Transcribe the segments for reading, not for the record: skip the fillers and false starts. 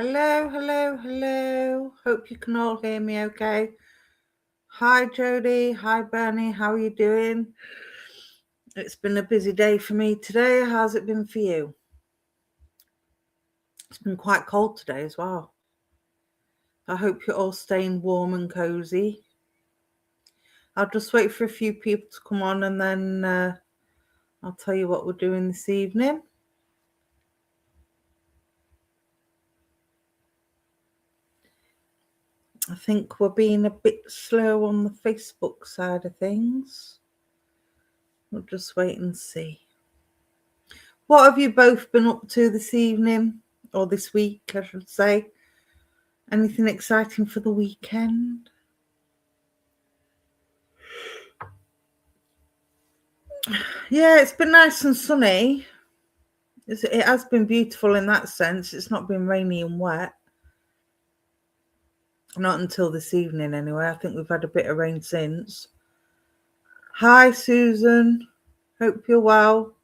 Hello, hello, hello. Hope you can all hear me okay. Hi, Jodie. Hi, Bernie. How are you doing? It's been a busy day for me today. How's it been for you? It's been quite cold today as well. I hope you're all staying warm and cozy. I'll just wait for a few people to come on and then I'll tell you what we're doing this evening. I think we're being a bit slow on the Facebook side of things. We'll just wait and see. What have you both been up to this evening? Or this week, I should say? Anything exciting for the weekend? Yeah, it's been nice and sunny. It has been beautiful in that sense. It's not been rainy and wet. Not until this evening, anyway. I think we've had a bit of rain since. Hi, Susan. Hope you're well.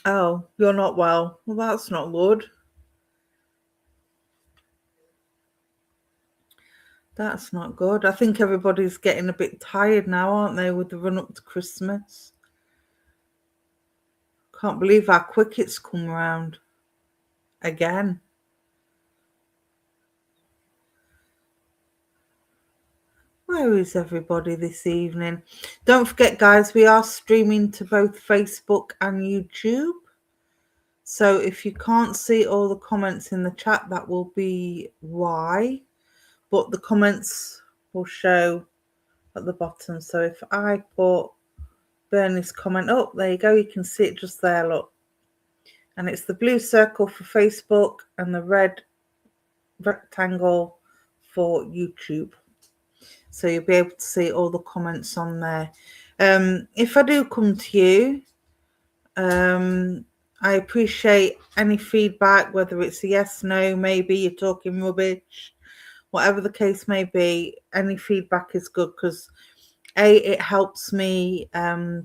Oh, you're not well. Well, that's not good. That's not good. I think everybody's getting a bit tired now, aren't they, with the run up to Christmas? Can't believe how quick it's come around again. Where is everybody this evening? Don't forget, guys, we are streaming to both Facebook and YouTube. So if you can't see all the comments in the chat, that will be why. But the comments will show at the bottom. So if I put Bernie's comment up, there you go. You can see it just there, look. And it's the blue circle for Facebook and the red rectangle for YouTube. So you'll be able to see all the comments on there. If I do come to you, I appreciate any feedback, whether it's a yes, no, maybe you're talking rubbish, whatever the case may be. Any feedback is good because it helps me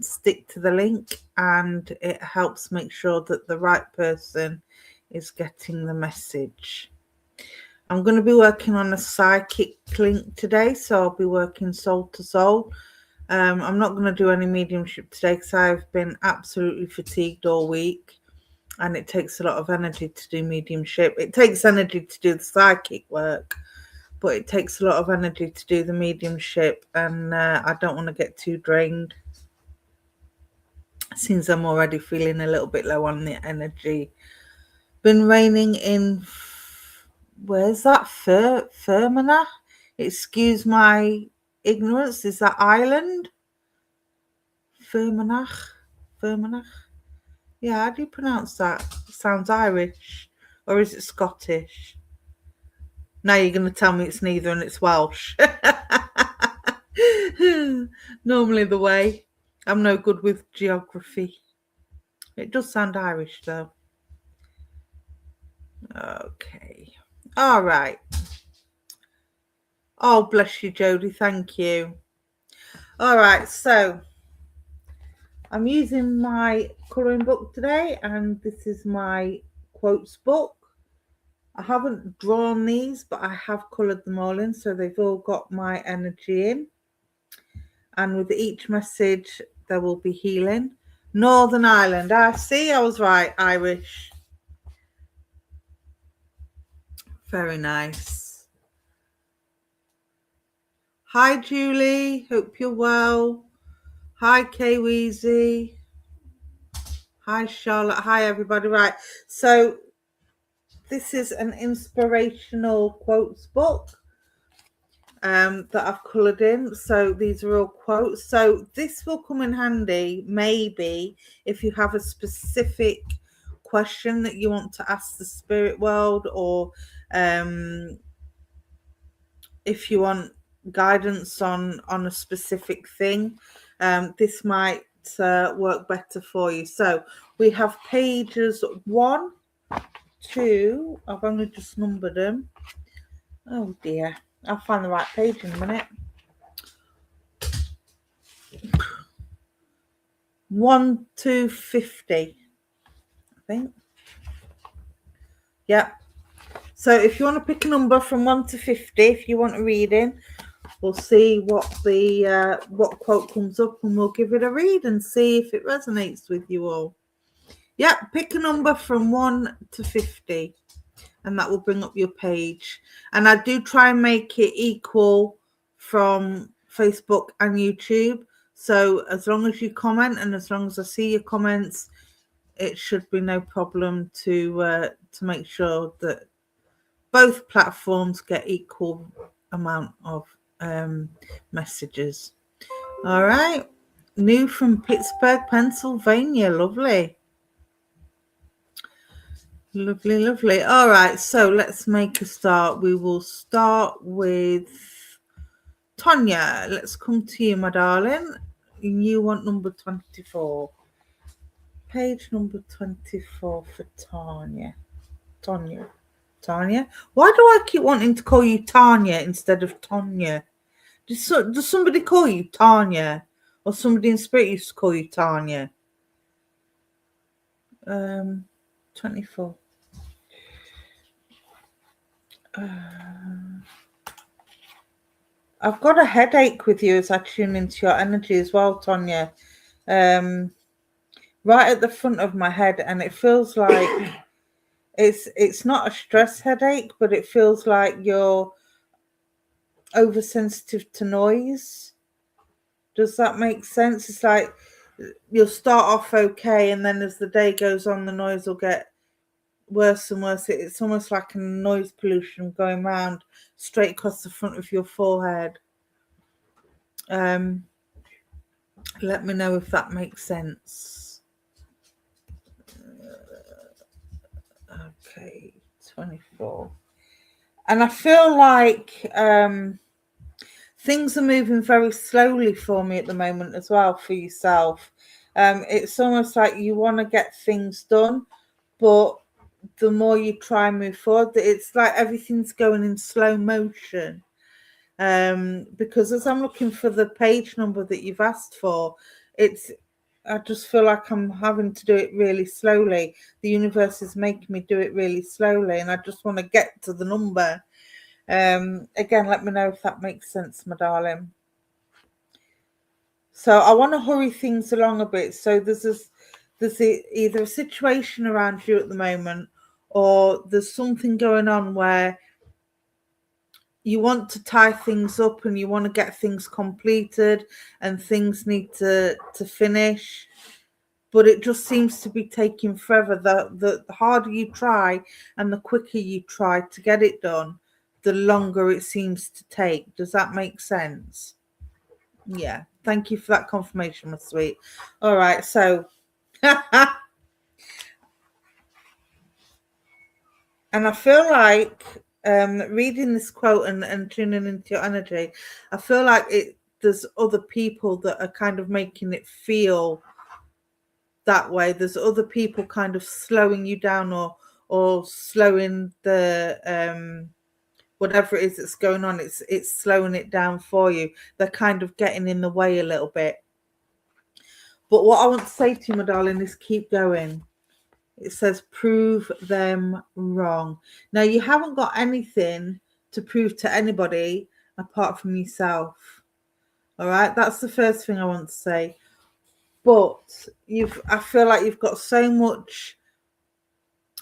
stick to the link, and it helps make sure that the right person is getting the message. I'm going to be working on a psychic link today, so I'll be working soul to soul. I'm not going to do any mediumship today because I've been absolutely fatigued all week, and it takes a lot of energy to do mediumship. It takes energy to do the psychic work, but it takes a lot of energy to do the mediumship, and I don't want to get too drained since I'm already feeling a little bit low on the energy. Been raining in... Where's that? Fermanagh? Excuse my ignorance. Is that Ireland? Fermanagh? Yeah, how do you pronounce that? It sounds Irish. Or is it Scottish? Now you're going to tell me it's neither and it's Welsh. Normally the way. I'm no good with geography. It does sound Irish though. Okay. All right. Oh, bless you, Jodie. Thank you. All right. So I'm using my colouring book today, and this is my quotes book. I haven't drawn these, but I have coloured them all in, so they've all got my energy in. And with each message, there will be healing. Northern Ireland. See, I was right. Irish. Very nice. Hi, Julie. Hope you're well. Hi, Kay Weezy. Hi, Charlotte. Hi, everybody. Right. So this is an inspirational quotes book that I've coloured in. So these are all quotes. So this will come in handy, maybe, if you have a specific question that you want to ask the spirit world, or if you want guidance on a specific thing. This might work better for you. So we have pages 1, 2. I've only just numbered them. Oh dear, I'll find the right page in a minute. 1 to 50, I think. Yeah. So if you want to pick a number from 1 to 50, if you want a reading, we'll see what the what quote comes up, and we'll give it a read and see if it resonates with you all. Yeah, pick a number from 1 to 50, and that will bring up your page. And I do try and make it equal from Facebook and YouTube. So as long as you comment and as long as I see your comments, it should be no problem to make sure that both platforms get equal amount of messages. All right. New from Pittsburgh, Pennsylvania. Lovely. Lovely, lovely. All right. So let's make a start. We will start with Tonya. Let's come to you, my darling. You want number 24. Page number 24 for Tonya. Tanya. Why do I keep wanting to call you Tanya instead of Tonya? Does somebody call you Tanya? Or somebody in spirit used to call you Tanya? 24. I've got a headache with you as I tune into your energy as well, Tonya. Right at the front of my head, and it feels like it's not a stress headache, but it feels like you're oversensitive to noise. Does that make sense? It's like you'll start off okay, and then as the day goes on, the noise will get worse and worse. It's almost like a noise pollution going round straight across the front of your forehead. Let me know if that makes sense. Okay, 24. And I feel like things are moving very slowly for me at the moment as well for yourself. It's almost like you want to get things done, but the more you try and move forward, it's like everything's going in slow motion. Because as I'm looking for the page number that you've asked for, I just feel like I'm having to do it really slowly. The universe is making me do it really slowly, and I just want to get to the number. Again, let me know if that makes sense, my darling. So I want to hurry things along a bit. So there's either a situation around you at the moment, or there's something going on where you want to tie things up and you want to get things completed and things need to finish, but it just seems to be taking forever. The harder you try and the quicker you try to get it done, the longer it seems to take. Does that make sense? Yeah. Thank you for that confirmation, my sweet. All right. So, and I feel like reading this quote and tuning into your energy, I feel like there's other people that are kind of making it feel that way. There's other people kind of slowing you down or slowing the whatever it is that's going on. It's slowing it down for you. They're kind of getting in the way a little bit. But what I want to say to you, my darling, is keep going. It says prove them wrong. Now, you haven't got anything to prove to anybody apart from yourself. All right, that's the first thing I want to say. But I feel like you've got so much,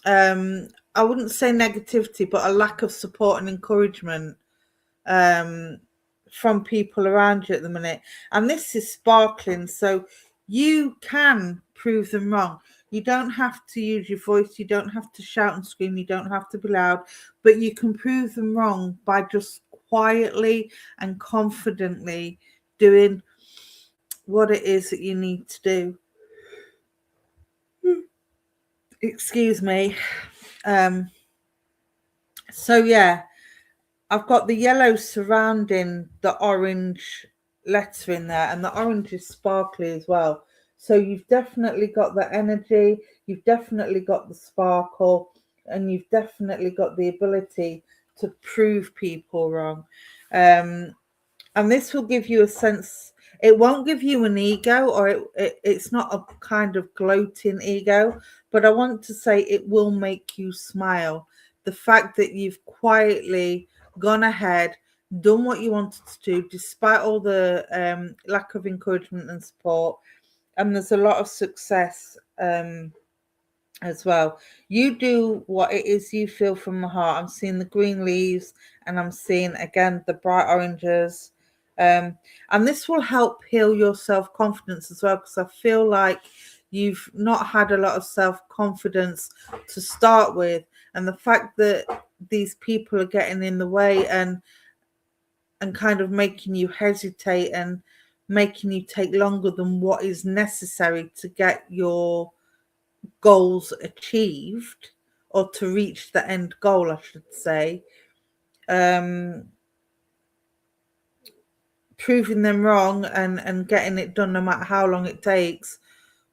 I wouldn't say negativity, but a lack of support and encouragement from people around you at the minute. And this is sparkling, so you can prove them wrong. You don't have to use your voice. You don't have to shout and scream. You don't have to be loud, but you can prove them wrong by just quietly and confidently doing what it is that you need to do. Excuse me. So yeah, I've got the yellow surrounding the orange letter in there, and the orange is sparkly as well. So you've definitely got the energy, you've definitely got the sparkle, and you've definitely got the ability to prove people wrong. And this will give you a sense It won't give you an ego, or it's not a kind of gloating ego, but I want to say it will make you smile. The fact that you've quietly gone ahead, done what you wanted to do, despite all the lack of encouragement and support, and there's a lot of success as well. You do what it is you feel from the heart. I'm seeing the green leaves, and I'm seeing again the bright oranges. And this will help heal your self-confidence as well, because I feel like you've not had a lot of self-confidence to start with, and the fact that these people are getting in the way and kind of making you hesitate and making you take longer than what is necessary to get your goals achieved, or to reach the end goal, I should say. Proving them wrong and getting it done, no matter how long it takes,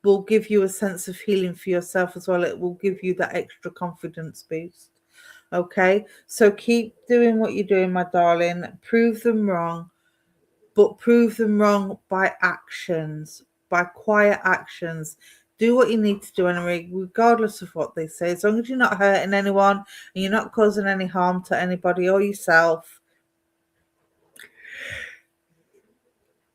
will give you a sense of healing for yourself as well. It will give you that extra confidence boost. Okay, so keep doing what you're doing, my darling. Prove them wrong, but prove them wrong by actions, by quiet actions. Do what you need to do anyway, regardless of what they say. As long as you're not hurting anyone and you're not causing any harm to anybody or yourself,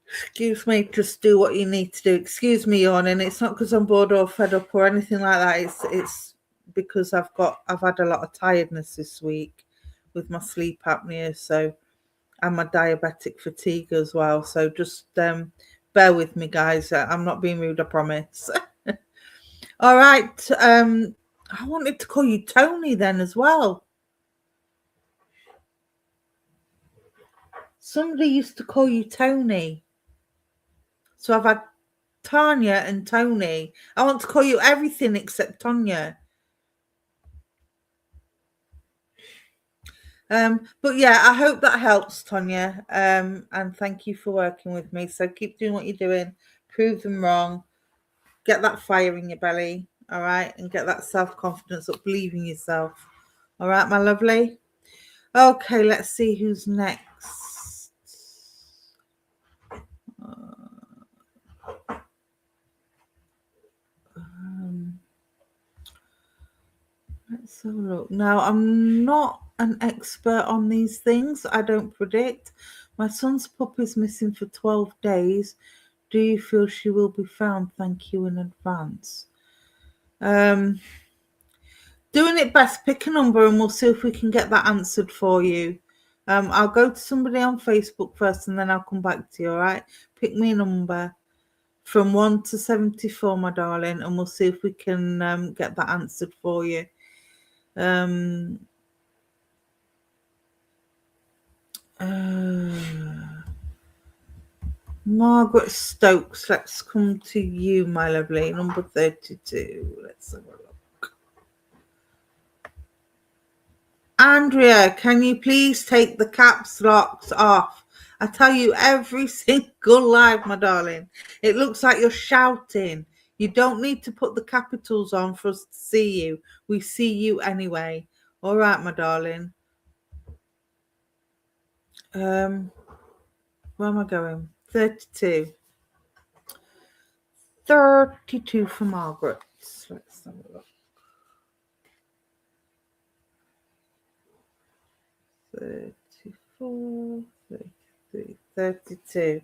excuse me, just do what you need to do. Excuse me yawning. It's not because I'm bored or fed up or anything like that. It's because I've had a lot of tiredness this week with my sleep apnea, so, and my diabetic fatigue as well. So just bear with me, guys. I'm not being rude, I promise. All right. I wanted to call you Tony then as well. Somebody used to call you Tony. So I've had Tanya and Tony. I want to call you everything except Tonya. But yeah, I hope that helps, Tonya. And thank you for working with me. So keep doing what you're doing. Prove them wrong. Get that fire in your belly. All right. And get that self-confidence up, believe in yourself. All right, my lovely. Okay, let's see who's next. Let's have a look. Now, I'm not an expert on these things. I don't predict. My son's pup is missing for 12 days. Do you feel she will be found? Thank you in advance. Doing it best. Pick a number and we'll see if we can get that answered for you. I'll go to somebody on Facebook first and then I'll come back to you, all right? Pick me a number from 1 to 74, my darling, and we'll see if we can get that answered for you. Margaret Stokes, let's come to you, my lovely. Number 32. Let's have a look. Andrea, can you please take the caps locks off? I tell you every single live, my darling. It looks like you're shouting. You don't need to put the capitals on for us to see you. We see you anyway. All right, my darling. Where am I going? 32. 32 for Margaret. Let's have a look. 34, 33, 32.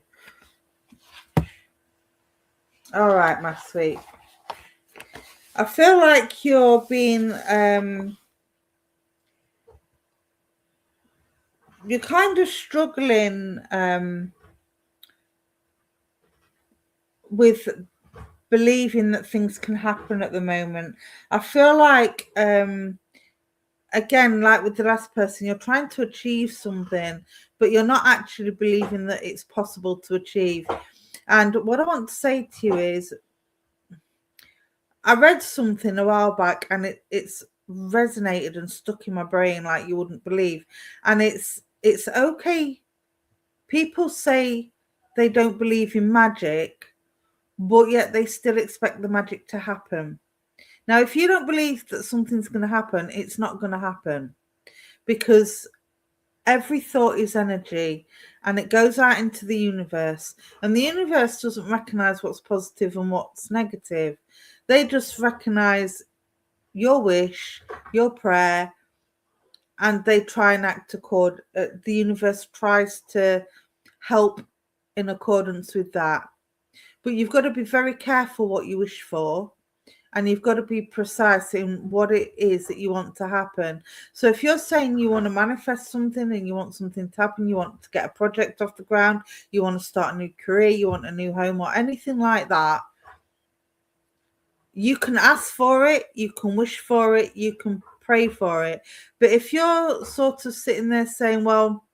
All right, my sweet. I feel like you're being, you're kind of struggling with believing that things can happen at the moment. I feel like, again, like with the last person, you're trying to achieve something, but you're not actually believing that it's possible to achieve. And what I want to say to you is, I read something a while back and it's resonated and stuck in my brain like you wouldn't believe. And it's okay. People say they don't believe in magic, but yet they still expect the magic to happen. Now, if you don't believe that something's going to happen, it's not going to happen, because Every thought is energy, and it goes out into the universe, and the universe doesn't recognize what's positive and what's negative. They just recognize your wish, your prayer, and they try and act the universe tries to help in accordance with that. But you've got to be very careful what you wish for, and you've got to be precise in what it is that you want to happen. So if you're saying you want to manifest something and you want something to happen, you want to get a project off the ground, you want to start a new career, you want a new home, or anything like that, you can ask for it, you can wish for it, you can pray for it. But if you're sort of sitting there saying, well,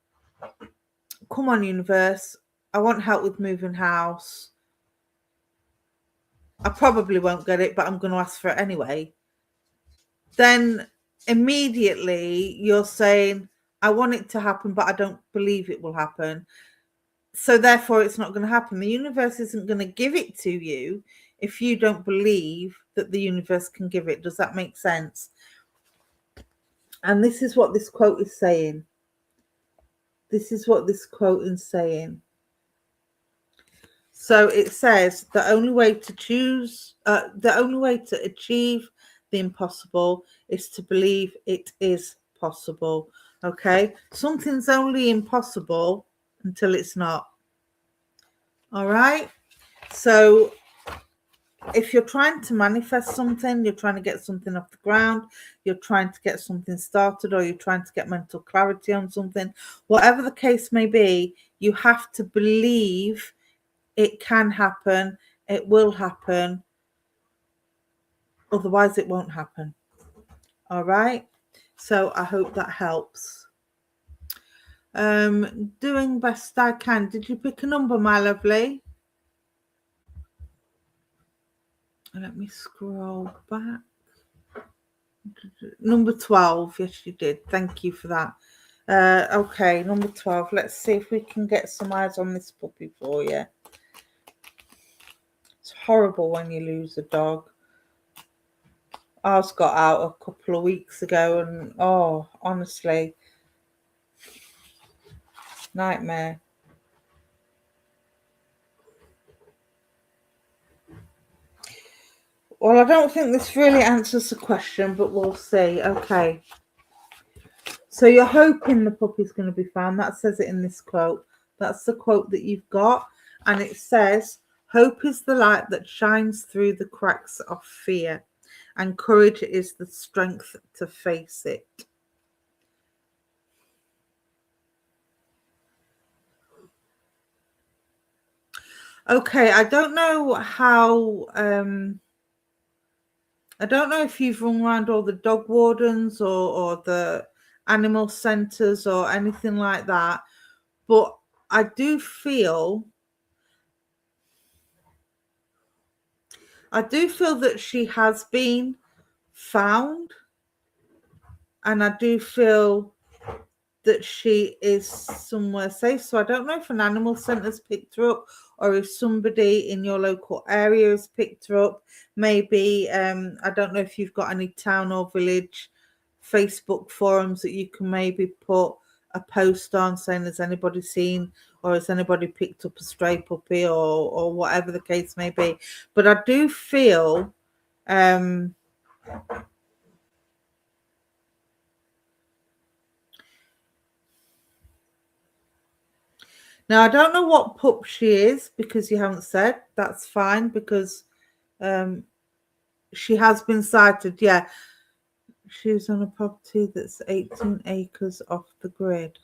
come on, universe, I want help with moving house, I probably won't get it, but I'm going to ask for it anyway, then immediately you're saying, I want it to happen, but I don't believe it will happen. So therefore, it's not going to happen. The universe isn't going to give it to you if you don't believe that the universe can give it. Does that make sense? And this is what this quote is saying. This is what this quote is saying. So it says the only way to achieve the impossible is to believe it is possible. Okay, something's only impossible until it's not. All right, so if you're trying to manifest something, you're trying to get something off the ground, you're trying to get something started, or you're trying to get mental clarity on something, whatever the case may be, you have to believe it can happen, it will happen, otherwise it won't happen. All right, so I hope that helps. Doing best I can. Did you pick a number, my lovely? Let me scroll back. Number 12. Yes, you did. Thank you for that. Okay, number 12. Let's see if we can get some eyes on this puppy for you. It's horrible when you lose a dog. Ours got out a couple of weeks ago, and oh, honestly, nightmare. Well, I don't think this really answers the question, but we'll see. Okay. So you're hoping the puppy's going to be found. That says it in this quote. That's the quote that you've got. And it says, hope is the light that shines through the cracks of fear, and courage is the strength to face it. Okay, I don't know how... I don't know if you've run around all the dog wardens or the animal centres or anything like that, but I do feel that she has been found, and I do feel that she is somewhere safe. So I don't know if an animal centre's picked her up, or if somebody in your local area has picked her up. Maybe I don't know if you've got any town or village Facebook forums that you can maybe put a post on saying, has anybody seen, or has anybody picked up a stray puppy, or whatever the case may be. But I do feel now, I don't know what pup she is, because you haven't said. That's fine, because she has been sighted. Yeah, she's on a property that's 18 acres off the grid.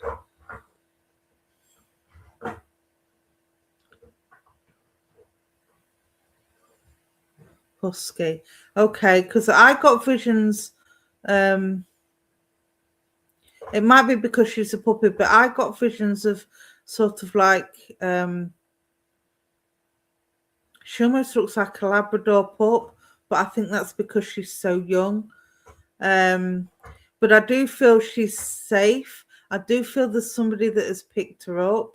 Husky. Okay, because I got visions. It might be because she's a puppy, but I got visions of sort of like she almost looks like a Labrador pup, but I think that's because she's so young. But I do feel she's safe. I do feel there's somebody that has picked her up.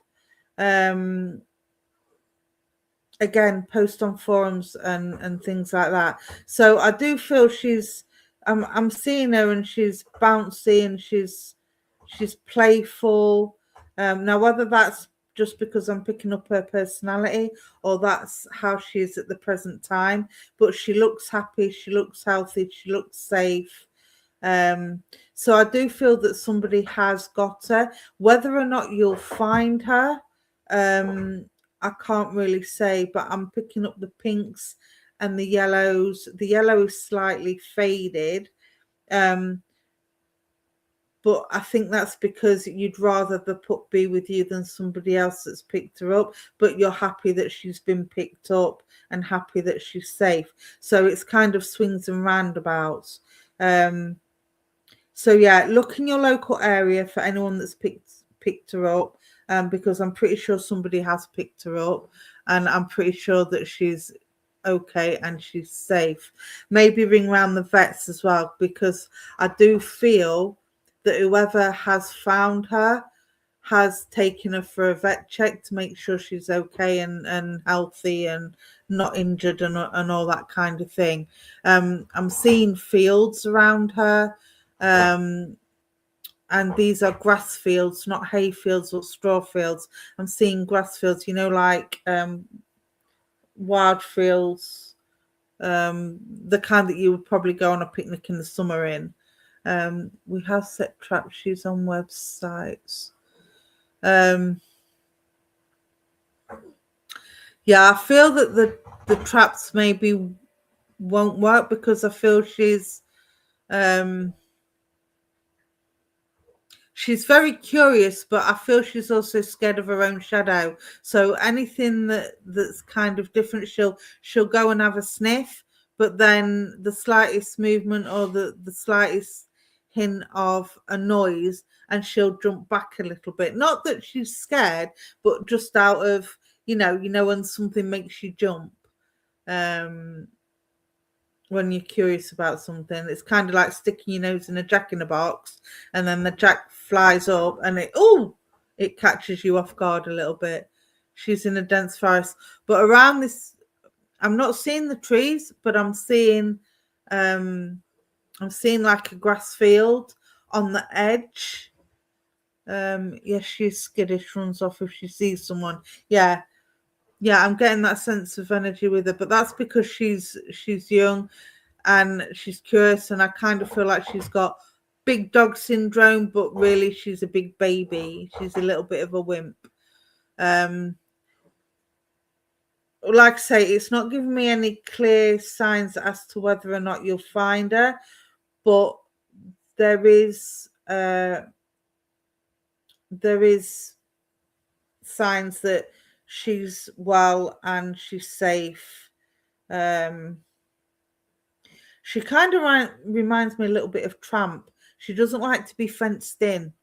Again, post on forums and things like that. So I do feel she's I'm seeing her, and she's bouncy, and she's She's playful. Now, whether that's just because I'm picking up her personality or that's how she is at the present time, but she looks happy, she looks healthy, she looks safe. So I do feel that somebody has got her. Whether or not you'll find her, I can't really say, but I'm picking up the pinks and the yellows. The yellow is slightly faded. But I think that's because you'd rather the pup be with you than somebody else that's picked her up, but you're happy that she's been picked up and happy that she's safe. So it's kind of swings and roundabouts. So yeah, look in your local area for anyone that's picked her up, because I'm pretty sure somebody has picked her up, and I'm pretty sure that she's okay and she's safe. Maybe ring around the vets as well, because I do feel that whoever has found her has taken her for a vet check to make sure she's okay and healthy and not injured and all that kind of thing. I'm seeing fields around her, and these are grass fields, not hay fields or straw fields. I'm seeing grass fields, like wild fields, the kind that you would probably go on a picnic in the summer in. We have set traps. She's on websites. Yeah, I feel that the traps maybe won't work because I feel she's very curious, but I feel she's also scared of her own shadow. So anything that's kind of different, she'll go and have a sniff, but then the slightest movement or the slightest hint of a noise and she'll jump back a little bit. Not that she's scared, but just out of, when something makes you jump. When you're curious about something, it's kind of like sticking your nose in a jack-in-the-box and then the jack flies up and it catches you off guard a little bit. She's in a dense forest, but around this, I'm not seeing the trees, but I'm seeing like a grass field on the edge. Yes, she's skittish, runs off if she sees someone. Yeah, I'm getting that sense of energy with her, but that's because she's young and she's curious, and I kind of feel like she's got big dog syndrome, but really she's a big baby. She's a little bit of a wimp. Like I say, it's not giving me any clear signs as to whether or not you'll find her, but there is signs that she's well and she's safe. She kind of reminds me a little bit of Tramp. She doesn't like to be fenced in.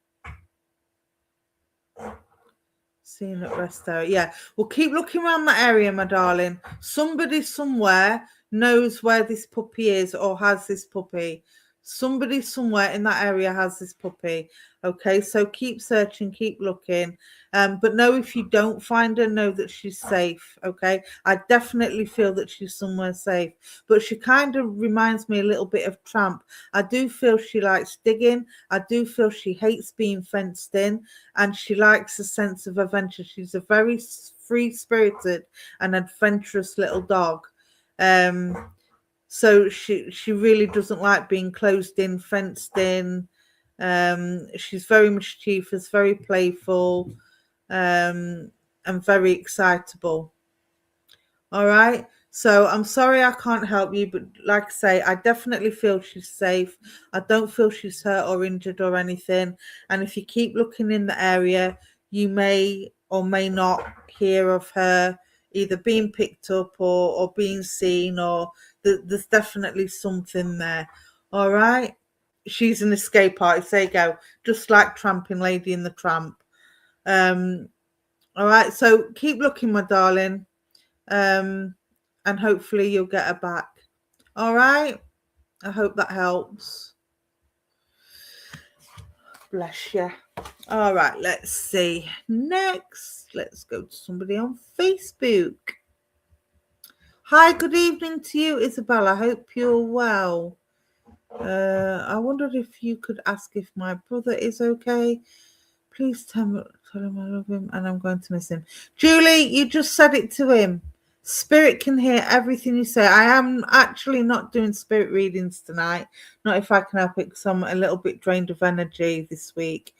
Seeing at rest area. Yeah, we'll keep looking around that area, my darling. Somebody somewhere knows where this puppy is or has this puppy. Somebody somewhere in that area has this puppy. Okay, so keep searching, keep looking. But know if you don't find her, know that she's safe. Okay, I definitely feel that she's somewhere safe. But she kind of reminds me a little bit of Tramp. I do feel she likes digging. I do feel she hates being fenced in, and she likes a sense of adventure. She's a very free-spirited and adventurous little dog. So she really doesn't like being closed in, fenced in. She's very mischievous, very playful, and very excitable. All right. So I'm sorry I can't help you, but like I say, I definitely feel she's safe. I don't feel she's hurt or injured or anything. And if you keep looking in the area, you may or may not hear of her either being picked up or being seen, or there's definitely something there. All right. She's an escape artist. There you go. Just like Tramping Lady in the Tramp. All right. So keep looking, my darling. And hopefully you'll get her back. All right. I hope that helps. Bless you. All right. Let's see. Next, let's go to somebody on Facebook. Hi, good evening to you, Isabel. I hope you're well. I wondered if you could ask if my brother is okay. Please tell him I love him and I'm going to miss him. Julie, you just said it to him. Spirit can hear everything you say. I am actually not doing spirit readings tonight. Not if I can help it, because I'm a little bit drained of energy this week.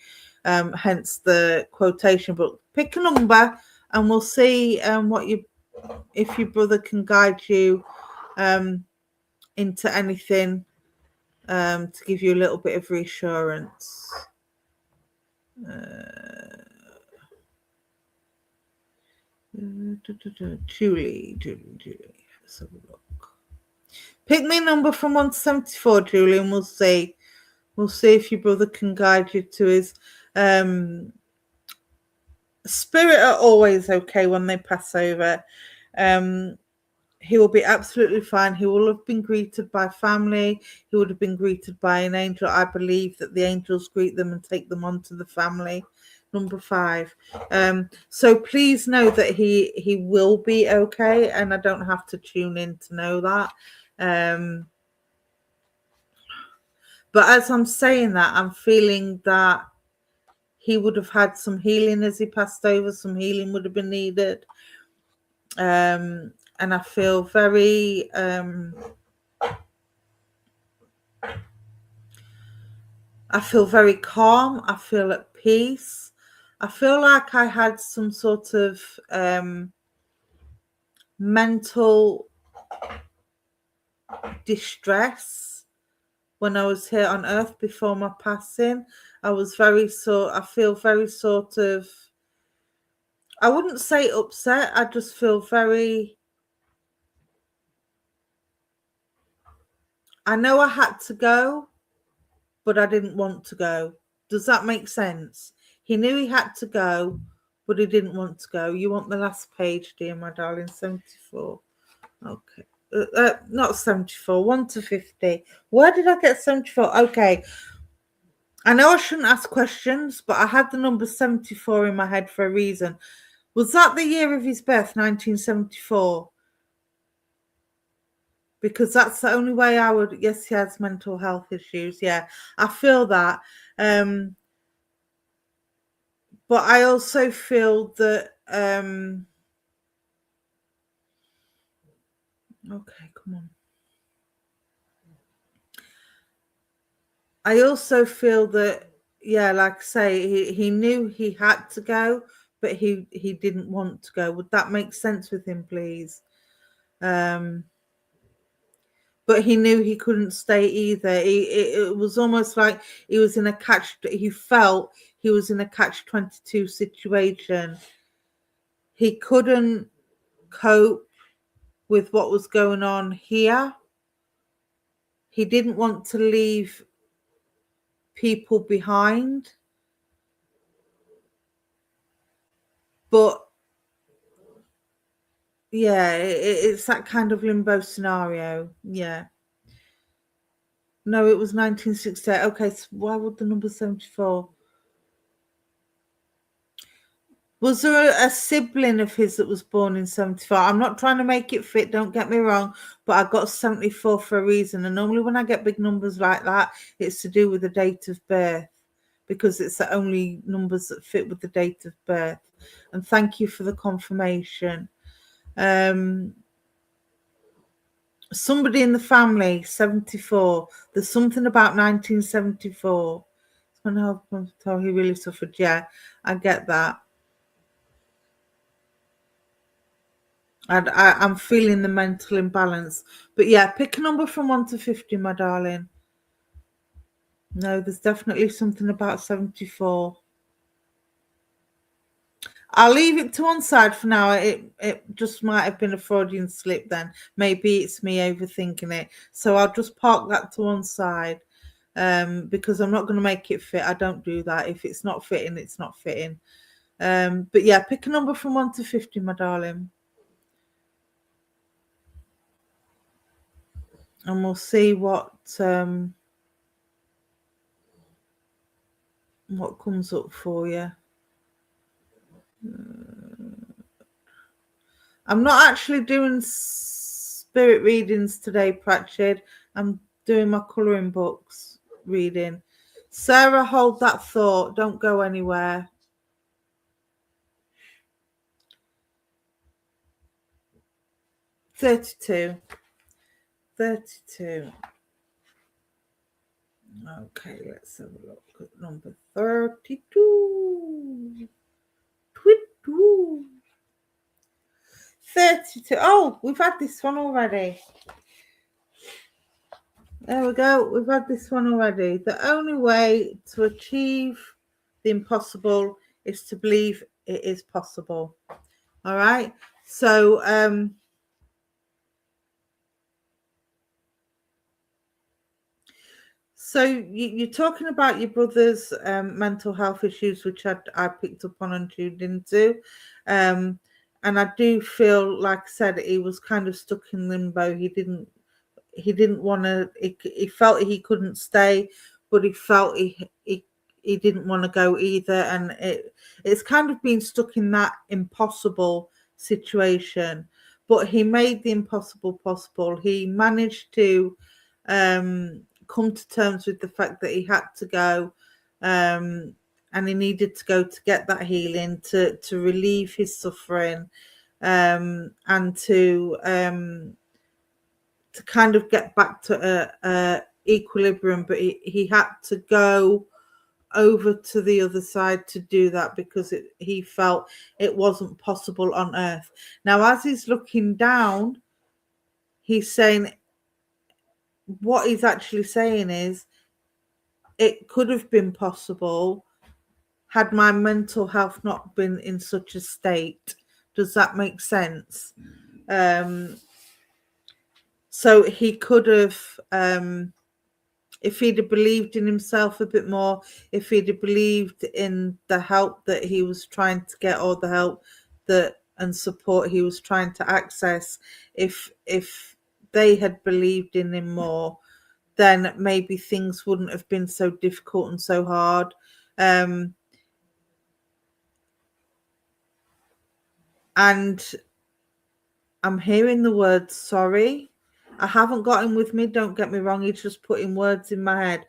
Hence the quotation. But pick a number and we'll see if your brother can guide you into anything to give you a little bit of reassurance. Julie. Let's have a look. Pick me a number from 1 to 74, Julie, and we'll see. We'll see if your brother can guide you to his spirit. Are always okay when they pass over. He will be absolutely fine. He will have been greeted by family. He would have been greeted by an angel. I believe that the angels greet them and take them onto the family. Number 5. So please know that he will be okay, and I don't have to tune in to know that. But as I'm saying that, I'm feeling that he would have had some healing as he passed over. Some healing would have been needed. And I feel very calm. I feel at peace. I feel like I had some sort of mental distress when I was here on earth before my passing. I feel very sort of, I wouldn't say upset. I just feel very, I know I had to go, but I didn't want to go. Does that make sense? He knew he had to go, but he didn't want to go. You want the last page, dear, my darling? 74. Okay. Not 74, 1 to 50. Where did I get 74? Okay. I know I shouldn't ask questions, but I had the number 74 in my head for a reason. Was that the year of his birth, 1974? Because that's the only way I would. Yes, he has mental health issues. Yeah, I feel that. But I also feel that. Okay, come on. I also feel that, yeah, like I say, he knew he had to go, but he didn't want to go. Would that make sense with him, please? But he knew he couldn't stay either. It was almost like he was in a he felt he was in a catch-22 situation. He couldn't cope with what was going on here. He didn't want to leave people behind. But yeah, it's that kind of limbo scenario. Yeah. No, it was 1968. Okay, so why would the number 74? Was there a sibling of his that was born in 74? I'm not trying to make it fit, don't get me wrong, but I got 74 for a reason. And normally when I get big numbers like that, it's to do with the date of birth, because it's the only numbers that fit with the date of birth. And thank you for the confirmation. Somebody in the family, 74. There's something about 1974. It's going to help him tell he really suffered. Yeah, I get that. And I'm feeling the mental imbalance. But yeah, pick a number from 1 to 50, my darling. No, there's definitely something about 74. I'll leave it to one side for now. It just might have been a Freudian slip then. Maybe it's me overthinking it. So I'll just park that to one side because I'm not going to make it fit. I don't do that. If it's not fitting, it's not fitting. But yeah, pick a number from 1 to 50, my darling. And we'll see what comes up for you. I'm not actually doing spirit readings today, Pratchett. I'm doing my colouring books reading. Sarah, hold that thought. Don't go anywhere. Thirty-two. Okay, let's have a look at number 32. 32. Oh, we've had this one already. There we go. We've had this one already. The only way to achieve the impossible is to believe it is possible. All right. So, you're talking about your brother's mental health issues, which I picked up on and tuned into. And I do feel, like I said, he was kind of stuck in limbo. He didn't want to, he felt he couldn't stay, but he felt he didn't want to go either. And it's kind of been stuck in that impossible situation. But he made the impossible possible. He managed to come to terms with the fact that he had to go, and he needed to go to get that healing, to relieve his suffering, and to kind of get back to a equilibrium. But he had to go over to the other side to do that, because he felt it wasn't possible on Earth. Now, as he's looking down, he's saying, what he's actually saying is, it could have been possible had my mental health not been in such a state. Does that make sense? So he could have, if he'd have believed in himself a bit more, if he'd have believed in the help that he was trying to get, or the help that and support he was trying to access, if they had believed in him more, then maybe things wouldn't have been so difficult and so hard. And I'm hearing the word sorry. I haven't got him with me, don't get me wrong. He's just putting words in my head.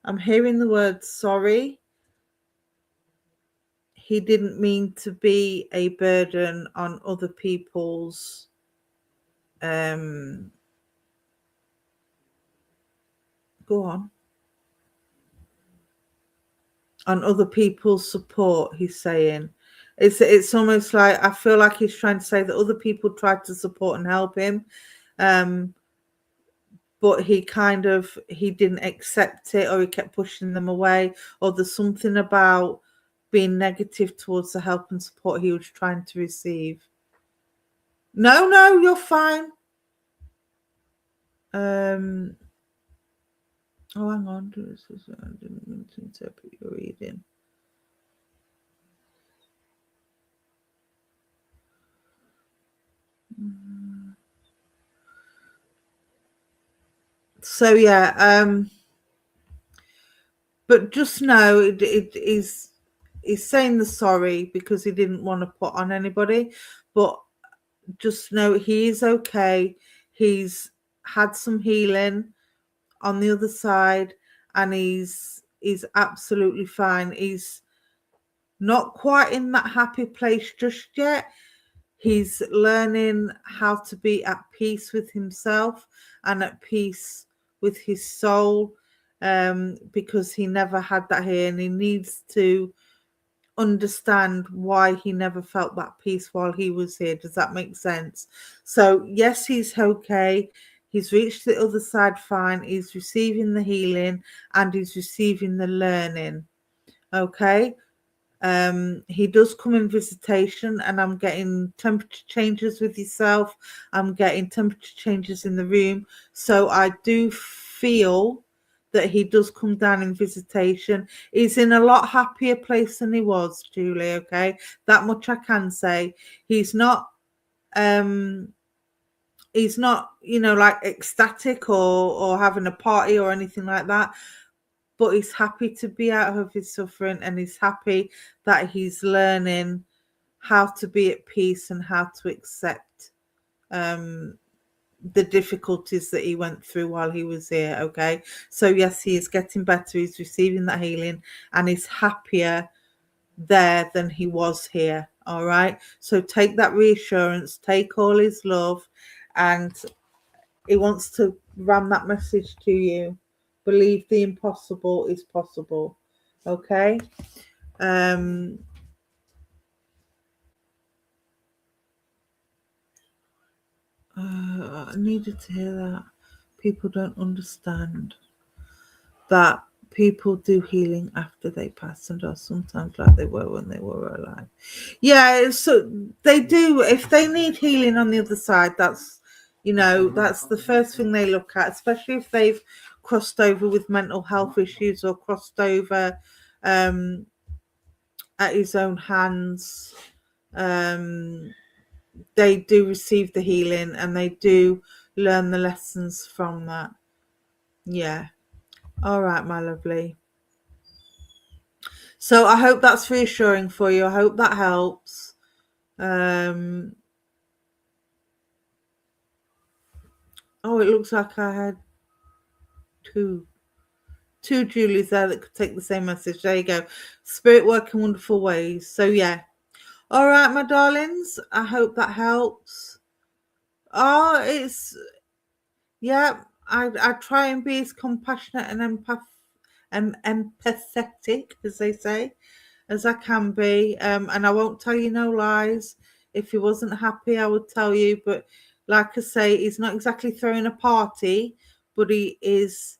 I'm hearing the word sorry. He didn't mean to be a burden on other people's on other people's support, he's saying. It's almost like, I feel like he's trying to say that other people tried to support and help him, but he didn't accept it, or he kept pushing them away, or there's something about being negative towards the help and support he was trying to receive. No, you're fine. Oh, hang on. I didn't mean to interpret your reading. So yeah, but just know he's saying the sorry because he didn't want to put on anybody, but just know he is okay. He's had some healing on the other side, and he's absolutely fine. He's not quite in that happy place just yet. He's learning how to be at peace with himself and at peace with his soul, because he never had that here, and he needs to understand why he never felt that peace while he was here. Does that make sense? So yes, he's okay. He's reached the other side fine. He's receiving the healing and he's receiving the learning. Okay. He does come in visitation, and I'm getting temperature changes with yourself. I'm getting temperature changes in the room. So I do feel that he does come down in visitation. He's in a lot happier place than he was, Julie. Okay, that much I can say. He's not like ecstatic or having a party or anything like that, but he's happy to be out of his suffering, and he's happy that he's learning how to be at peace and how to accept the difficulties that he went through while he was here. Okay, so yes, he is getting better, he's receiving that healing, and he's happier there than he was here. All right, so take that reassurance, take all his love, and he wants to ram that message to you. Believe the impossible is possible. Okay. I needed to hear that. People don't understand that people do healing after they pass and are sometimes like they were when they were alive. Yeah, so they do. If they need healing on the other side, that's, that's the first thing they look at, especially if they've crossed over with mental health issues or crossed over at his own hands. They do receive the healing and they do learn the lessons from that. Yeah. All right, my lovely. So I hope that's reassuring for you. I hope that helps. Oh, it looks like I had two Julies there that could take the same message. There you go. Spirit work in wonderful ways. So yeah. All right, my darlings. I hope that helps. Oh, I try and be as compassionate and empathetic, as they say, as I can be. And I won't tell you no lies. If he wasn't happy, I would tell you. But like I say, he's not exactly throwing a party, but he is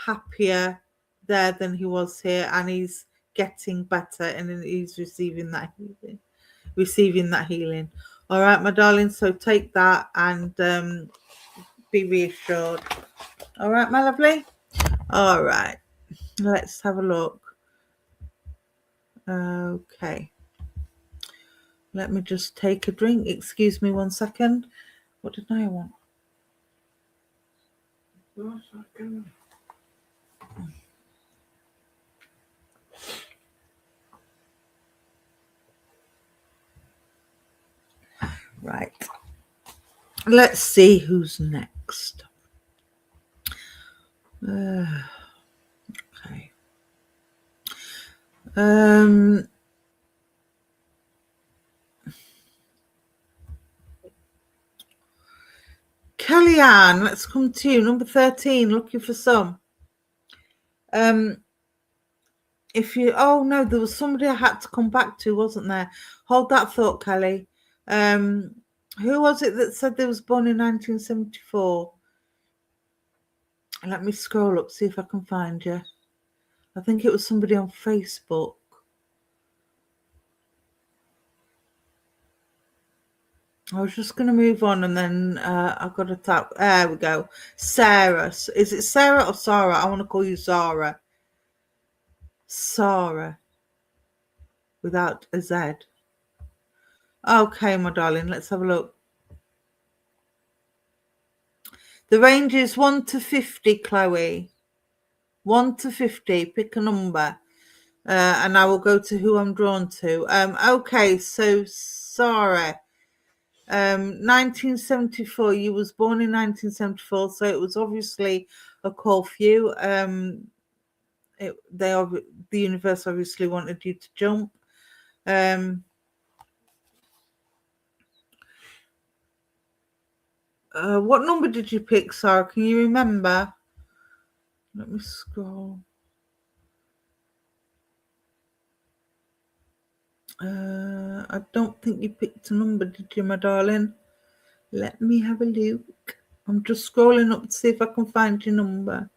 happier there than he was here, and he's getting better, and he's receiving that healing. All right, my darling. So take that and be reassured. All right, my lovely. All right, let's have a look. Okay, let me just take a drink. Excuse me 1 second. What did I want? Right. Let's see who's next. Okay. Kellyanne, let's come to you. Number 13, looking for some. Oh no, there was somebody I had to come back to, wasn't there? Hold that thought, Kelly. Who was it that said they was born in 1974? Let me scroll up, see if I can find you. I think it was somebody on Facebook. I was just going to move on and then I've got to tap. There we go. Sarah. Is it Sarah or Sarah? I want to call you Zara. Sarah. Without a Z. Okay, my darling. Let's have a look. The range is 1 to 50, Chloe. 1 to 50. Pick a number. And I will go to who I'm drawn to. Okay, so Sarah. 1974. You was born in 1974, so it was obviously a call for you. The universe obviously wanted you to jump. What number did you pick, Sarah? Can you remember? Let me scroll. I don't think you picked a number, did you, my darling? Let me have a look. I'm just scrolling up to see if I can find your number.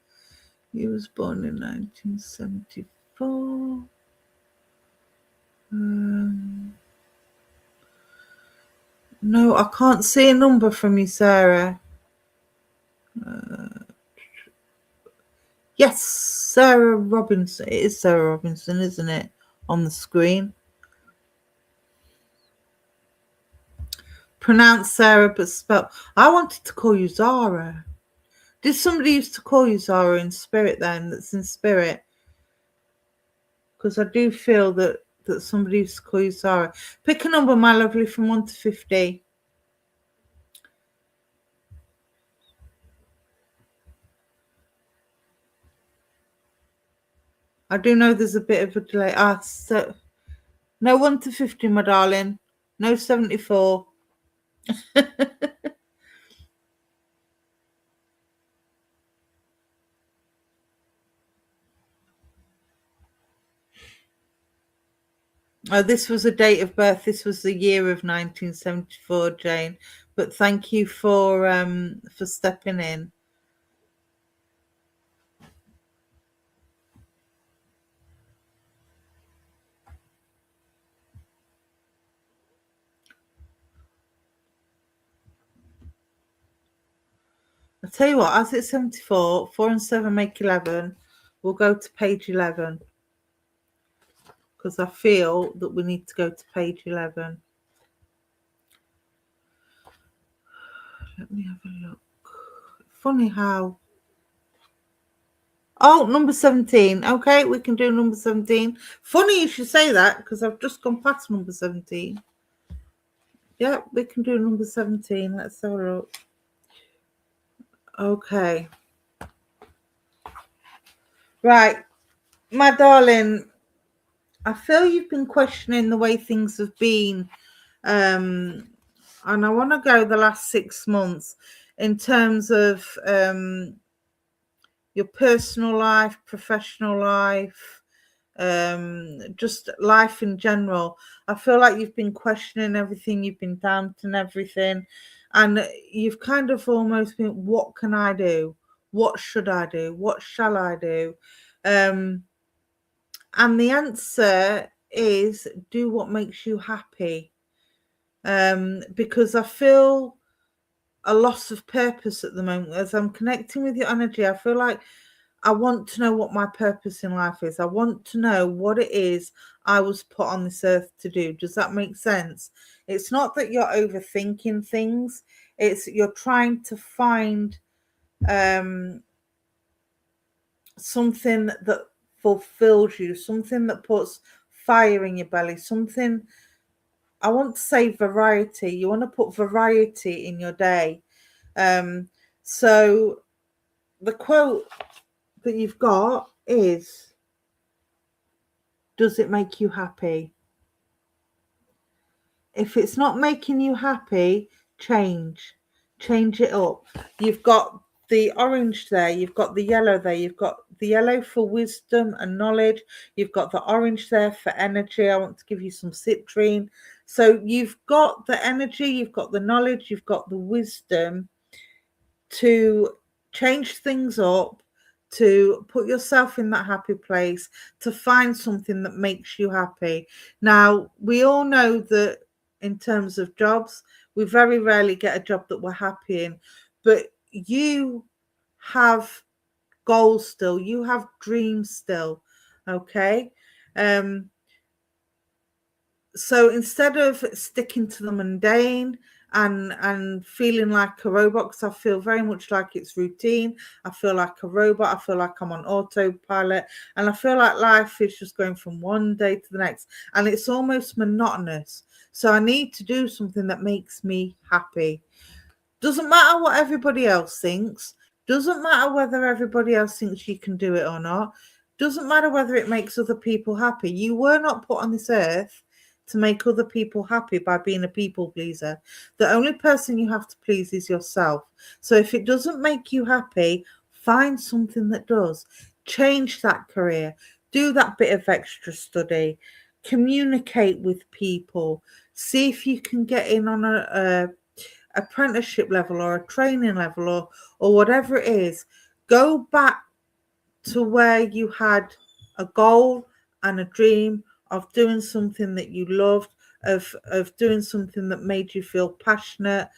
You was born in 1974. No, I can't see a number from you, Sarah. Yes, Sarah Robinson. It is Sarah Robinson, isn't it? On the screen. Pronounced Sarah, but spelled. I wanted to call you Zara. Did somebody used to call you Zara in spirit then? That's in spirit? Because I do feel that somebody used to call you Zara. Pick a number, my lovely, from 1 to 50. I do know there's a bit of a delay. So no 1 to 50, my darling. No 74. Oh, this was a date of birth. This was the year of 1974, Jane. But thank you for stepping in. I'll tell you what, as it's 74, 4 and 7 make 11. We'll go to page 11 because I feel that we need to go to page 11. Let me have a look. Funny how. Oh, number 17. Okay, we can do number 17. Funny you should say that because I've just gone past number 17. Yeah, we can do number 17. Let's have a look. Okay. Right. My darling, I feel you've been questioning the way things have been. And I want to go the last 6 months in terms of your personal life, professional life, just life in general. I feel like you've been questioning everything, you've been doubting everything, and you've kind of almost been, what can I do? What should I do? What shall I do? And the answer is do what makes you happy. Because I feel a loss of purpose at the moment. As I'm connecting with your energy, I feel like I want to know what my purpose in life is. I want to know what it is I was put on this earth to do. Does that make sense? It's not that you're overthinking things. It's you're trying to find something that fulfills you, something that puts fire in your belly, something, I want to say variety. You want to put variety in your day. So the quote that you've got is, does it make you happy? If it's not making you happy, change it up. You've got the orange there, you've got the yellow there, you've got the yellow for wisdom and knowledge, you've got the orange there for energy. I want to give you some citrine. So you've got the energy, you've got the knowledge, you've got the wisdom to change things up, to put yourself in that happy place, to find something that makes you happy. Now, we all know that in terms of jobs, we very rarely get a job that we're happy in, but you have goals still, you have dreams still, okay? So instead of sticking to the mundane and feeling like a robot, because I feel very much like it's routine, I feel like a robot, I feel like I'm on autopilot, and I feel like life is just going from one day to the next, and it's almost monotonous. So I need to do something that makes me happy. Doesn't matter what everybody else thinks. Doesn't matter whether everybody else thinks you can do it or not. Doesn't matter whether it makes other people happy. You were not put on this earth to make other people happy by being a people pleaser. The only person you have to please is yourself. So if it doesn't make you happy, find something that does. Change that career. Do that bit of extra study. Communicate with people. See if you can get in on a apprenticeship level or a training level or whatever it is. Go back to where you had a goal and a dream of doing something that you loved, of doing something that made you feel passionate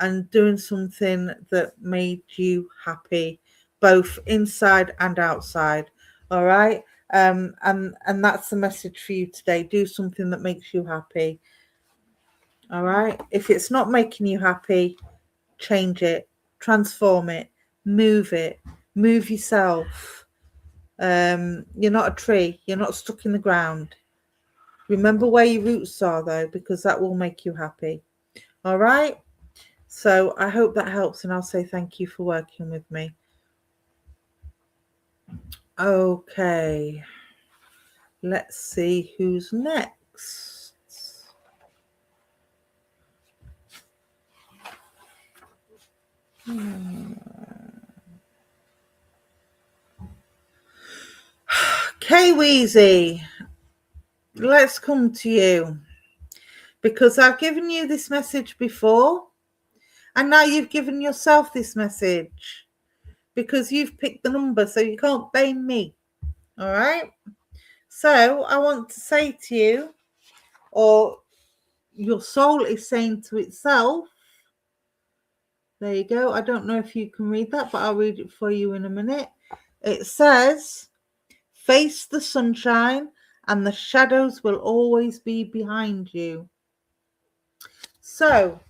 and doing something that made you happy, both inside and outside. All right. And that's the message for you today. Do something that makes you happy. All right. If it's not making you happy, change it, transform it, move yourself. You're not a tree, you're not stuck in the ground. Remember where your roots are though, because that will make you happy. All right. So I hope that helps, and I'll say thank you for working with me. Okay. Let's see who's next. K Weezy, let's come to you, because I've given you this message before, and now you've given yourself this message, because you've picked the number, so you can't blame me. All right? So I want to say to you, or your soul is saying to itself, there you go. I don't know if you can read that, but I'll read it for you in a minute. It says, face the sunshine and the shadows will always be behind you. So,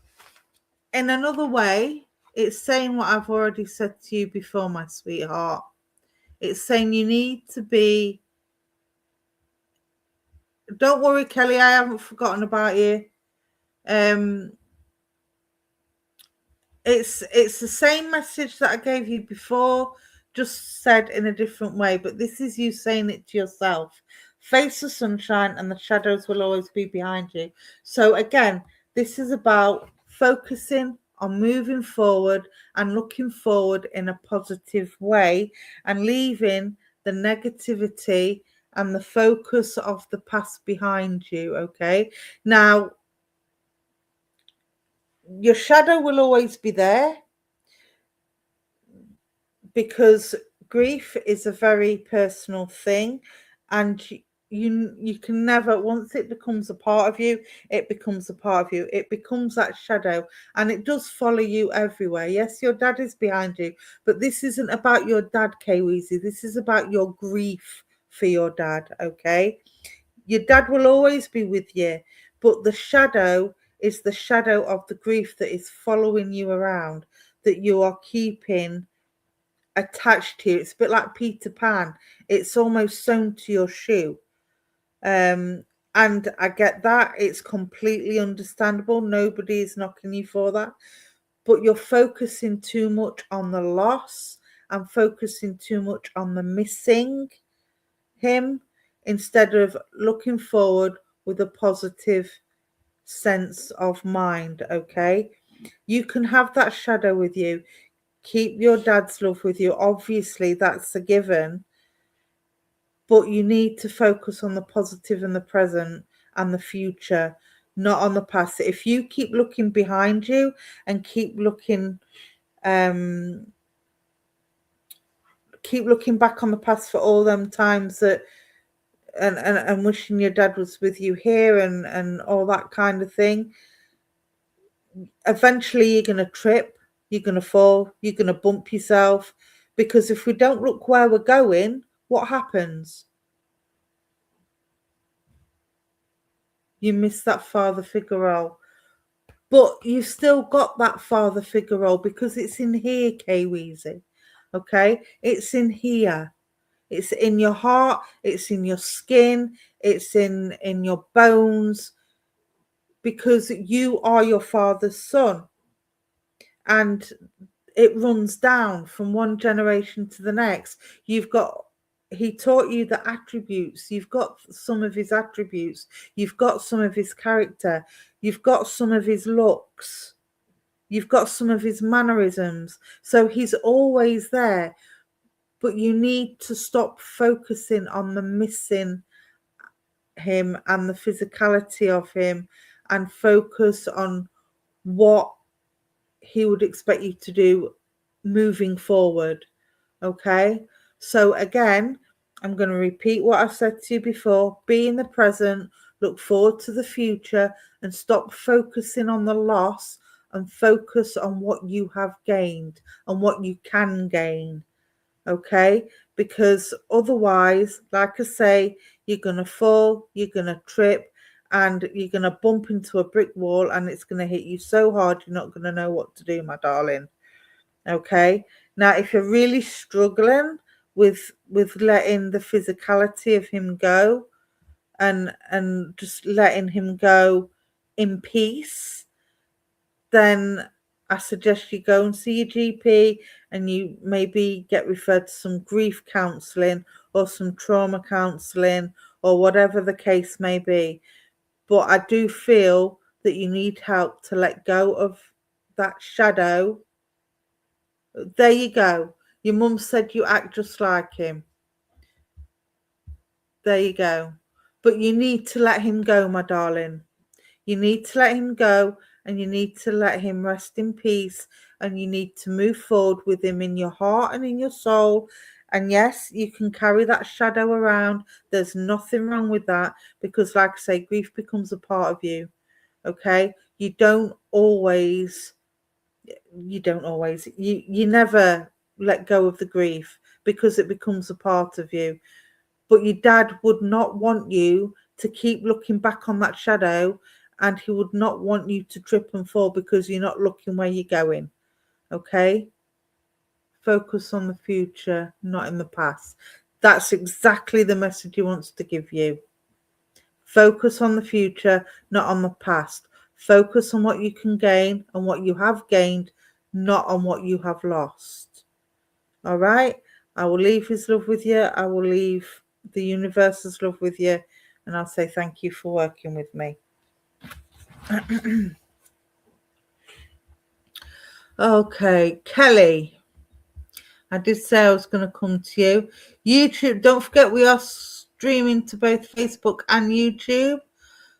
in another way, it's saying what I've already said to you before, my sweetheart. It's saying you need to be... Don't worry, Kelly, I haven't forgotten about you. It's the same message that I gave you before, just said in a different way, but this is you saying it to yourself. Face the sunshine and the shadows will always be behind you. So again, this is about focusing on moving forward and looking forward in a positive way and leaving the negativity and the focus of the past behind you. Okay, now your shadow will always be there, because grief is a very personal thing, and you can never, once it becomes a part of you, it becomes a part of you. It becomes that shadow, and it does follow you everywhere. Yes, your dad is behind you, but this isn't about your dad, K-Weezy. This is about your grief for your dad. Okay, your dad will always be with you, but the shadow is the shadow of the grief that is following you around, that you are keeping attached to. It's a bit like Peter Pan. It's almost sewn to your shoe. And I get that. It's completely understandable. Nobody is knocking you for that. But you're focusing too much on the loss and focusing too much on the missing him, instead of looking forward with a positive sense of mind. Okay, you can have that shadow with you. Keep your dad's love with you. Obviously, that's a given. But you need to focus on the positive and the present and the future, not on the past. If you keep looking behind you and keep looking back on the past for all them times that and wishing your dad was with you here and all that kind of thing, eventually you're going to trip, you're going to fall, you're going to bump yourself, because if we don't look where we're going, what happens? You miss that father figure role. But you've still got that father figure role, because it's in here, K-Weezy. Okay? It's in here. It's in your heart, it's in your skin, it's in your bones, because you are your father's son. And it runs down from one generation to the next. He taught you the attributes. You've got some of his attributes. You've got some of his character. You've got some of his looks. You've got some of his mannerisms. So he's always there. But you need to stop focusing on the missing him and the physicality of him, and focus on what he would expect you to do moving forward. Okay, so again, I'm going to repeat what I've said to you before. Be in the present, look forward to the future, and stop focusing on the loss, and focus on what you have gained and what you can gain. Okay, because otherwise, like I say, you're going to fall, you're going to trip, and you're going to bump into a brick wall, and it's going to hit you so hard you're not going to know what to do, my darling. Okay, now if you're really struggling with letting the physicality of him go, and just letting him go in peace, then I suggest you go and see your GP, and you maybe get referred to some grief counselling or some trauma counselling or whatever the case may be. But I do feel that you need help to let go of that shadow. There you go. Your mum said you act just like him. There you go. But you need to let him go, my darling. You need to let him go, and you need to let him rest in peace, and you need to move forward with him in your heart and in your soul. And yes, you can carry that shadow around. There's nothing wrong with that, because like I say, grief becomes a part of you. Okay? You never let go of the grief, because it becomes a part of you. But your dad would not want you to keep looking back on that shadow, and he would not want you to trip and fall because you're not looking where you're going. Okay? Focus on the future, not in the past. That's exactly the message he wants to give you. Focus on the future, not on the past. Focus on what you can gain and what you have gained, not on what you have lost. All right? I will leave his love with you. I will leave the universe's love with you. And I'll say thank you for working with me. Okay, Kelly. I did say I was going to come to you. YouTube, don't forget we are streaming to both Facebook and YouTube.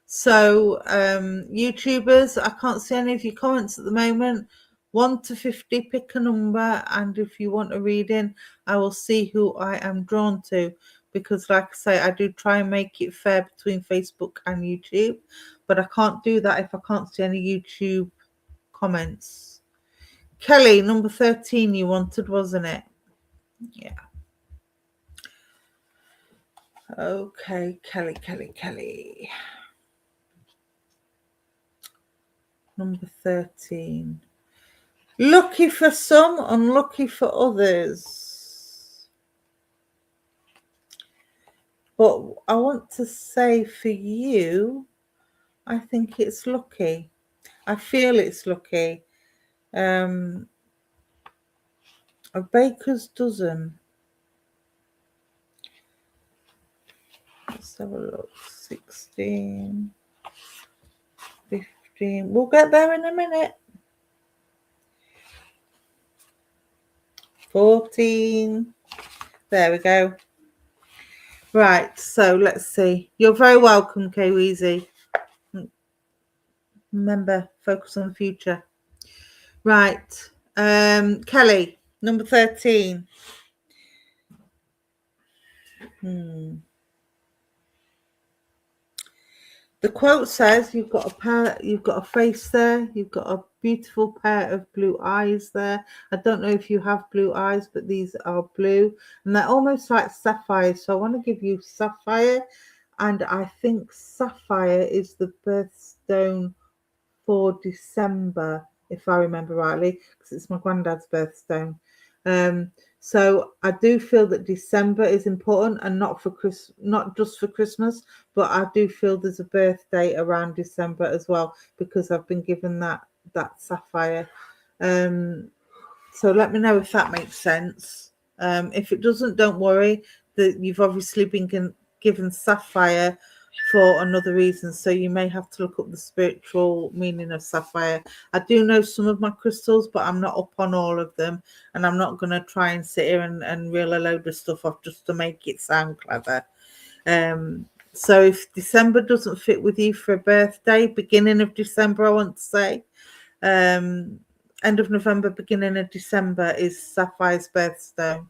So, YouTubers, I can't see any of your comments at the moment. 1 to 50, pick a number, and if you want a reading, I will see who I am drawn to, because like I say, I do try and make it fair between Facebook and YouTube, but I can't do that if I can't see any YouTube comments. Kelly, number 13 you wanted, wasn't it? Yeah. Okay, Kelly. Number 13. Lucky for some, unlucky for others. But I want to say for you, I think it's lucky. I feel it's lucky. A baker's dozen. Let's have a look. 16, 15. We'll get there in a minute. 14. There we go. Right, so let's see. You're very welcome, Kay Weezy. Remember, focus on the future. Right. Kelly, number 13. The quote says you've got a face there, you've got a beautiful pair of blue eyes there. I don't know if you have blue eyes, but these are blue and they're almost like sapphire. So I want to give you sapphire, and I think sapphire is the birthstone for December, if I remember rightly, because it's my granddad's birthstone. So I do feel that December is important, and not just for Christmas, but I do feel there's a birthday around December as well, because I've been given that sapphire. So let me know if that makes sense. If it doesn't, don't worry. That you've obviously been given sapphire for another reason, so you may have to look up the spiritual meaning of sapphire. I do know some of my crystals, but I'm not up on all of them, and I'm not going to try and sit here and reel a load of stuff off just to make it sound clever. So if December doesn't fit with you for a birthday, beginning of December, I want to say, end of November, beginning of December is Sapphire's birthstone.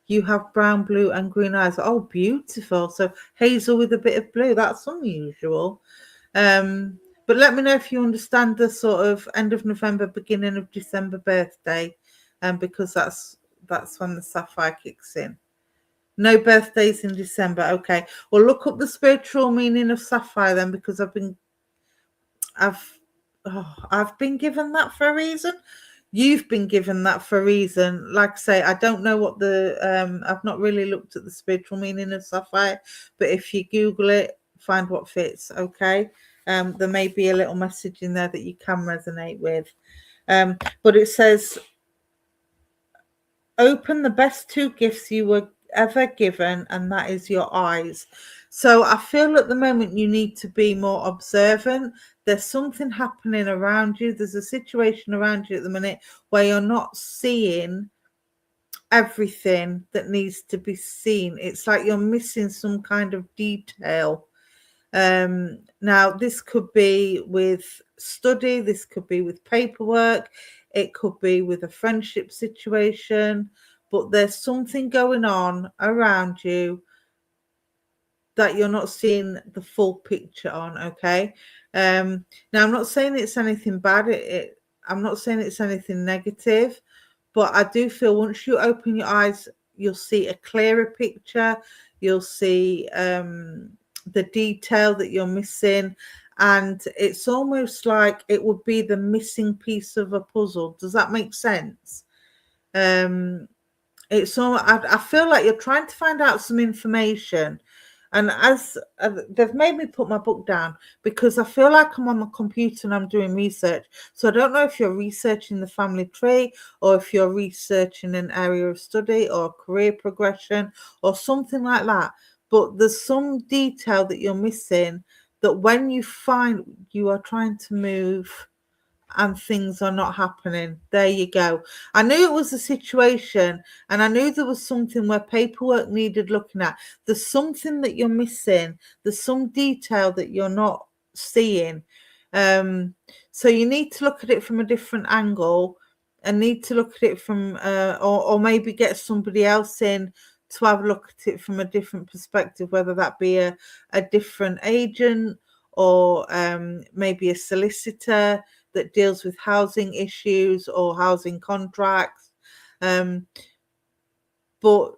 You have brown, blue, and green eyes. Oh, beautiful. So hazel with a bit of blue. That's unusual. But let me know if you understand the sort of end of November, beginning of December birthday, because that's when the sapphire kicks in. No birthdays in December. Okay. Well, look up the spiritual meaning of sapphire then, because I've been given that for a reason. You've been given that for a reason. Like I say, I don't know what I've not really looked at the spiritual meaning of sapphire, but if you Google it, find what fits, okay? There may be a little message in there that you can resonate with. But it says, open the best two gifts you were ever given, and that is your eyes. So I feel at the moment you need to be more observant. There's something happening around you. There's a situation around you at the minute where you're not seeing everything that needs to be seen. It's like you're missing some kind of detail. Now, this could be with study, this could be with paperwork, it could be with a friendship situation, but there's something going on around you that you're not seeing the full picture on. Okay. Now I'm not saying it's anything bad. I'm not saying it's anything negative, but I do feel once you open your eyes, you'll see a clearer picture. You'll see the detail that you're missing, and it's almost like it would be the missing piece of a puzzle. Does that make sense? It's all I feel like you're trying to find out some information, and as they've made me put my book down because I feel like I'm on the computer and I'm doing research. So I don't know if you're researching the family tree or if you're researching an area of study or career progression or something like that. But there's some detail that you're missing that when you find you are trying to move and things are not happening. There you go. I knew it was a situation and I knew there was something where paperwork needed looking at. There's something that you're missing. There's some detail that you're not seeing. So you need to look at it from a different angle and need to look at it from, or maybe get somebody else in to have a look at it from a different perspective, whether that be a different agent or maybe a solicitor that deals with housing issues or housing contracts. But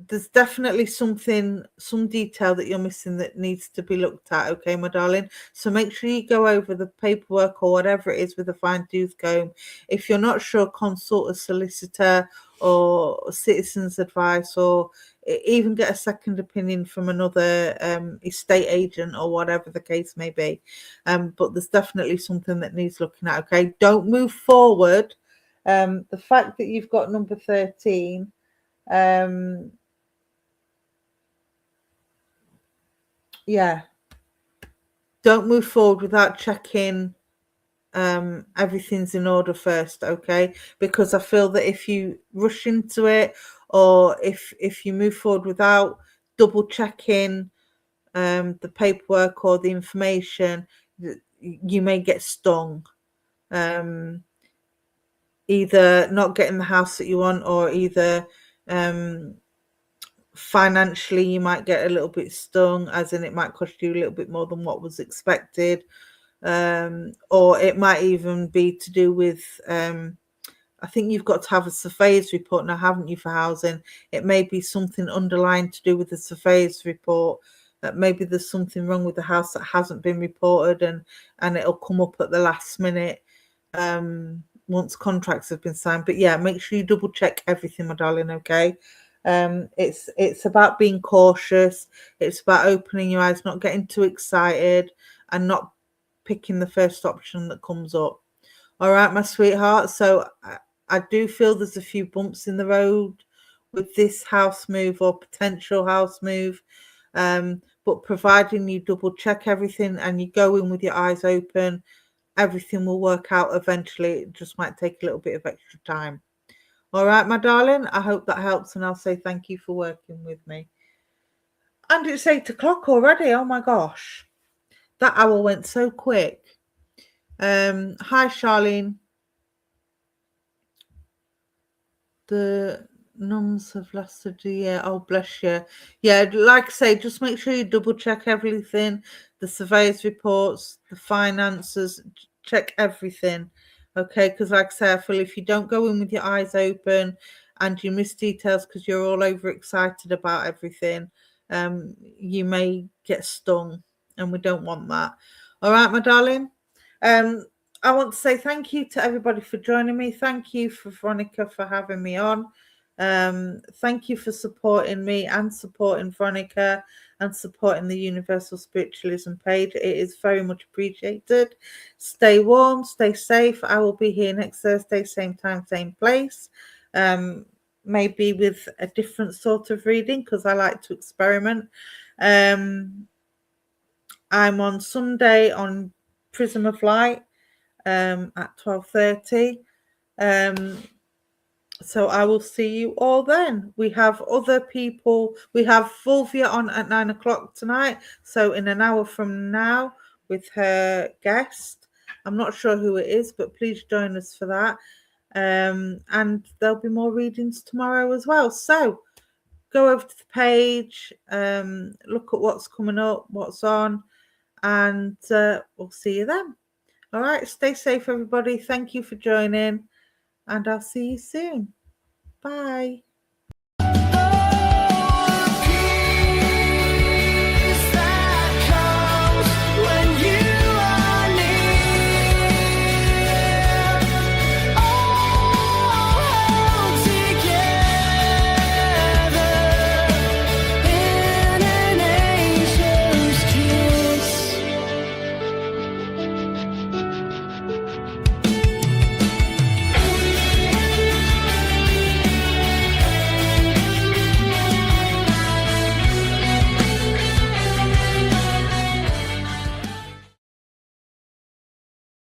there's definitely some detail that you're missing that needs to be looked at. Okay, my darling. So make sure you go over the paperwork or whatever it is with a fine tooth comb. If you're not sure, consult a solicitor or citizen's advice, or even get a second opinion from another estate agent or whatever the case may be. But there's definitely something that needs looking at. Okay, don't move forward. The fact that you've got number 13, yeah, don't move forward without checking everything's in order first. Okay, because I feel that if you rush into it, or if you move forward without double checking the paperwork or the information, you may get stung, either not getting the house that you want, or either financially you might get a little bit stung, as in it might cost you a little bit more than what was expected, or it might even be to do with I think you've got to have a surveyor's report now, haven't you, for housing? It may be something underlying to do with the surveyor's report, that maybe there's something wrong with the house that hasn't been reported, and it'll come up at the last minute once contracts have been signed. But yeah, make sure you double check everything, my darling. Okay. It's about being cautious. It's about opening your eyes, not getting too excited, and not picking the first option that comes up. All right, my sweetheart. So I do feel there's a few bumps in the road with this house move or potential house move. But providing you double check everything and you go in with your eyes open, everything will work out eventually. It just might take a little bit of extra time. All right, my darling. I hope that helps, and I'll say thank you for working with me. And it's 8 o'clock already. Oh my gosh. That hour went so quick. Hi, Charlene. The nuns have lasted a year. Oh, bless you. Yeah, like I say, just make sure you double check everything, the surveyor's reports, the finances, check everything. Okay, because like I say, I feel if you don't go in with your eyes open and you miss details because you're all over excited about everything, you may get stung, and we don't want that. All right, my darling. I want to say thank you to everybody for joining me. Thank you for Veronica for having me on. Thank you for supporting me and supporting Veronica and supporting the Universal Spiritualism page. It is very much appreciated. Stay warm, stay safe. I will be here next Thursday, same time, same place. Maybe with a different sort of reading because I like to experiment. I'm on Sunday on Prism of Light at 12:30. So I will see you all then. We have other people. We have Fulvia on at 9 o'clock tonight. So in an hour from now with her guest. I'm not sure who it is, but please join us for that. And there'll be more readings tomorrow as well. So go over to the page, look at what's coming up, what's on, and we'll see you then. All right, stay safe, everybody. Thank you for joining, and I'll see you soon. Bye.